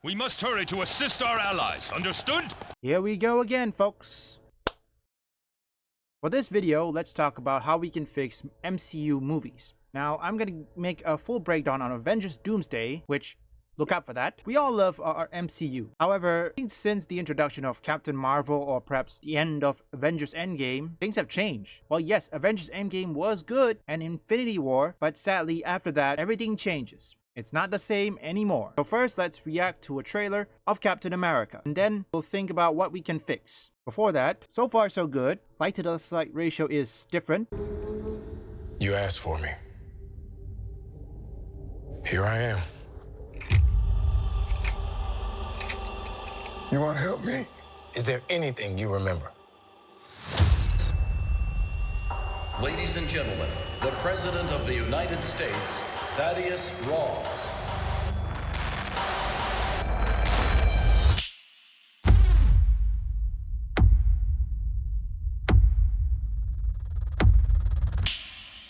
We must hurry to assist our allies, understood? Here we go again, folks. For this video, let's talk about how we can fix MCU movies. Now, I'm gonna make a full breakdown on Avengers Doomsday, which, look out for that. We all love our MCU. However, since the introduction of Captain Marvel or perhaps the end of Avengers Endgame, things have changed. Well, yes, Avengers Endgame was good and Infinity War, but sadly after that, everything changes. It's not the same anymore. So first, let's react to a trailer of Captain America, and then we'll think about what we can fix. Before that, so far so good. Light to the slight ratio is different. You asked for me. Here I am. You want to help me? Is there anything you remember? Ladies and gentlemen, the President of the United States, Thaddeus Ross.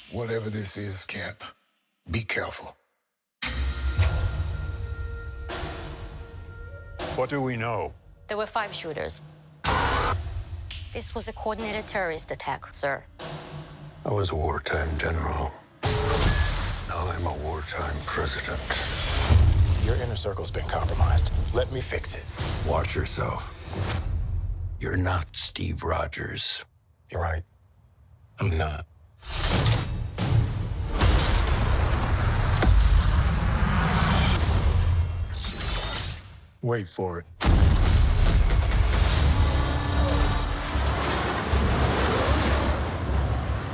Whatever this is, Cap, be careful. What do we know? There were 5 shooters. This was a coordinated terrorist attack, sir. I was a wartime general. Now I'm a wartime president. Your inner circle's been compromised. Let me fix it. Watch yourself. You're not Steve Rogers. You're right. I'm not. Wait for it.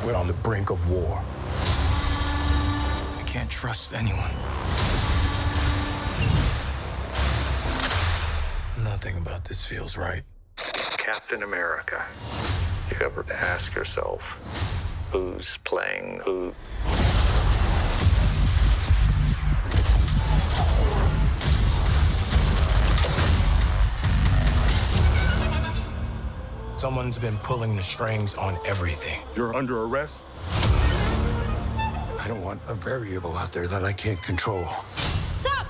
We're on the brink of war. I can't trust anyone. Nothing about this feels right. Captain America. You ever ask yourself, who's playing who? Someone's been pulling the strings on everything. You're under arrest? I don't want a variable out there that I can't control. Stop!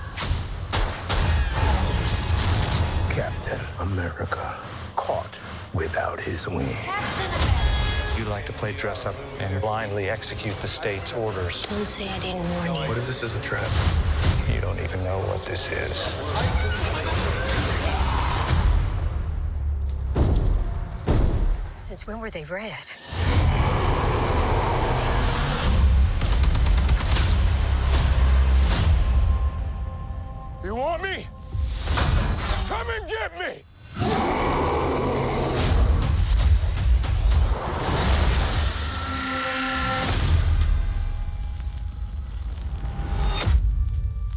Captain America caught without his wings. You like to play dress up and blindly execute the state's orders. Don't say I didn't warn you. What if this is a trap? You don't even know what this is. Since when were they red? You want me? Come and get me!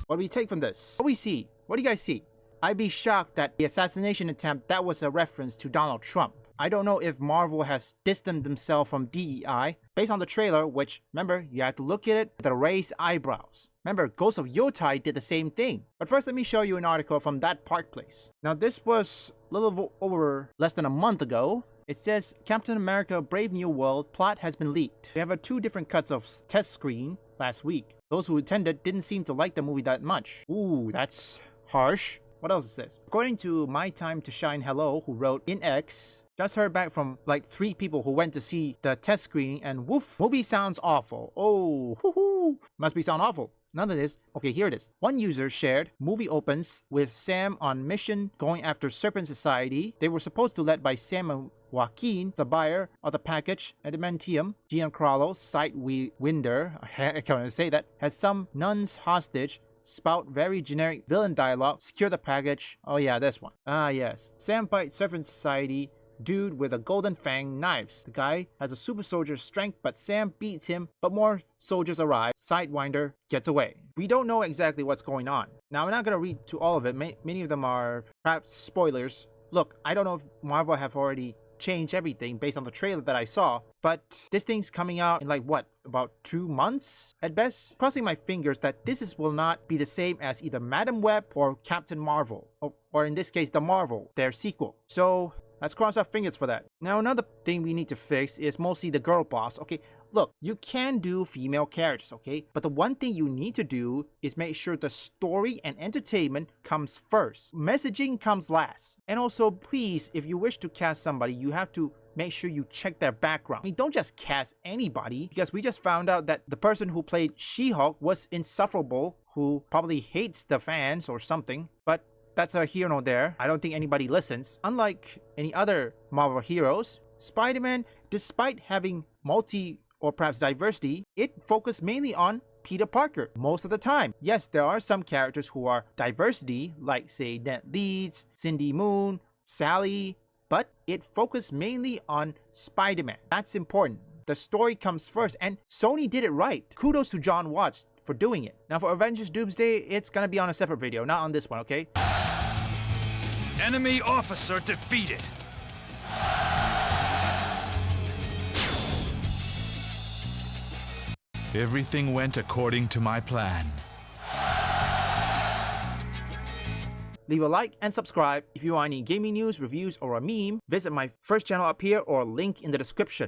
What do we take from this? What do we see? What do you guys see? I'd be shocked that the assassination attempt, that was a reference to Donald Trump. I don't know if Marvel has distanced themselves from DEI based on the trailer, which, remember, you have to look at it with the raised eyebrows. Remember, Ghost of Yotai did the same thing. But first, let me show you an article from that Park Place. Now, this was a little over less than a month ago. It says, Captain America Brave New World plot has been leaked. We have 2 different cuts of test screen last week. Those who attended didn't seem to like the movie that much. Ooh, that's harsh. What else it says? According to My Time to Shine Hello, who wrote in X, just heard back from like 3 people who went to see the test screening and woof, movie sounds awful. Oh, hoo-hoo, must be sound awful. None of this. Okay, here it is. One user shared, movie opens with Sam on mission going after Serpent Society. They were supposed to led by Sam and Joaquin, the buyer of the package, adamantium. Giancarlo, Sidewinder, I can't say that, has some nuns hostage. Spout very generic villain dialogue. Secure the package. Oh yeah, this one. Ah yes. Sam fights Serpent Society. Dude with a golden fang knives. The guy has a super soldier strength, but Sam beats him, but more soldiers arrive. Sidewinder gets away. We don't know exactly what's going on. Now, I'm not going to read to all of it. Many of them are perhaps spoilers. Look, I don't know if Marvel have already changed everything based on the trailer that I saw, but this thing's coming out in like what, about 2 months at best? Crossing my fingers that this will not be the same as either Madam Web or Captain Marvel, or in this case the Marvel, their sequel. So let's cross our fingers for that. Now, another thing we need to fix is mostly the girl boss. Okay, Look, you can do female characters, okay? But the one thing you need to do is make sure the story and entertainment comes first. Messaging comes last. And also, please, if you wish to cast somebody, you have to make sure you check their background. I mean, don't just cast anybody, because we just found out that the person who played She-Hulk was insufferable, who probably hates the fans or something. But that's a here nor there. I don't think anybody listens. Unlike any other Marvel heroes, Spider-Man, despite having multi or perhaps diversity, it focused mainly on Peter Parker most of the time. Yes, there are some characters who are diversity, like say Ned Leeds, Cindy Moon, Sally, but it focused mainly on Spider-Man. That's important. The story comes first, and Sony did it right. Kudos to John Watts for doing it. Now for Avengers Doomsday, it's gonna be on a separate video, not on this one, okay? Enemy officer defeated. Everything went according to my plan. Leave a like and subscribe. If you want any gaming news, reviews, or a meme, visit my first channel up here or link in the description.